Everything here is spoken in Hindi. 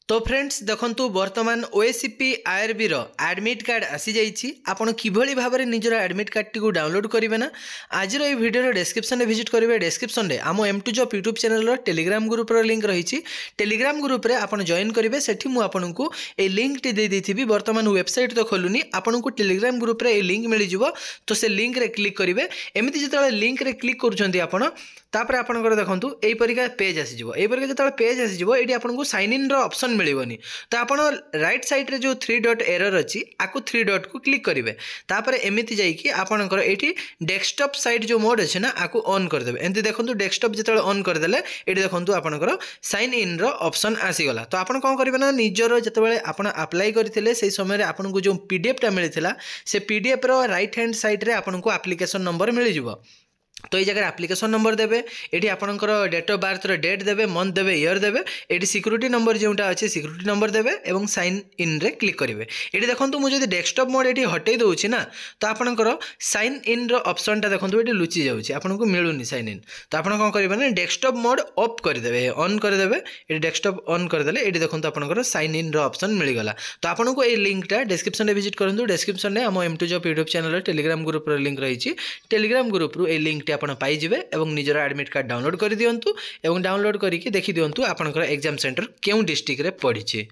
तो फ्रेंड्स देखंतु वर्तमान ओएसीपी आईआरबी रो एडमिट कार्ड आसी जाइछि। आपण किभली भाबरे निजर एडमिट कार्ड टी को डाउनलोड करिवे ना आज रो ए वीडियो रो डिस्क्रिप्शन रे विजिट करिवे। डिस्क्रिप्शन रे आम M2 जॉब यूट्यूब चैनल रो टेलीग्राम ग्रुप रो लिंक रहिछि। टेलीग्राम ग्रुप रे आपण जॉइन करिवे। सेठी मु आपनकु ए लिंक टी दे देथिबी। वर्तमान वेबसाइट तो खोलुनी आपनकु टेलीग्राम ग्रुप रे ए लिंक मिलि जिवो। तो से लिंक रे क्लिक करिवे। एमिति जेतले लिंक रे क्लिक करूछंती आपण तापर आपनकर देखंतु एई परिका पेज आसी जिवो। एई परिका जेतले पेज आसी जिवो एडी आपनकु साइन इन रो ऑप्शन मिलिवनी। तो आपण राइट साइड रे जो 3 डॉट एरर अछि आकु 3 डॉट को क्लिक करिवे। तापर एमिति जाई कि आपनकर एठी डेस्कटॉप साइड जो मोड अछि ना आकु ऑन कर देबे। एंती देखंतु डेस्कटॉप जेतले ऑन कर देले एडी देखंतु आपनकर साइन इन रो ऑप्शन आसी गला। तो आपण कोन करिवे ना निजरो जेतबेले आपण अप्लाई करथिले सेही समय रे आपनकु जो पीडीएफ टा मिलिथिला से PDF row right hand side रे आपनकु एप्लीकेशन नंबर मिलि जिवो। तो ये जगह एप्लीकेशन नंबर देवे। ये आपंकर डेट ऑफ बर्थ डेट देवे, मंथ देवे, ईयर देवे। ये सिक्यूरीटी नंबर जोटा अच्छे सिक्यूरीटी नंबर देवे और साइन इन रे क्लिक करेंगे। ये देखो मुझे डेस्कटॉप मोड ये हटई दूसरी ना तो आपंकर साइन इन ऑप्शन टा देखो ये लुचि जाऊँगी आपको मिलूनी साइन इन। तो आप कौन करेंगे ना डेस्कटॉप मोड ऑफ करदे ऑन करदे। ये डेस्कटॉप ऑन करदे ये देखो आपंकर साइन इन ऑप्शन मिलगला। तो आपको ये लिंकटा डिस्क्रिप्शन में विजिट करूँ। डिस्क्रिप्शन में आम M2 job YouTube channel Telegram group link रही। टेलीग्राम ग्रुप रू लिंक आपण पाइबे और निजर एडमिट कार्ड डाउनलोड कर दिंतु और डाउनलोड करके देखी दिंतु आपनकर एग्जाम सेंटर क्यों डिस्ट्रिक्ट रे पड़ी।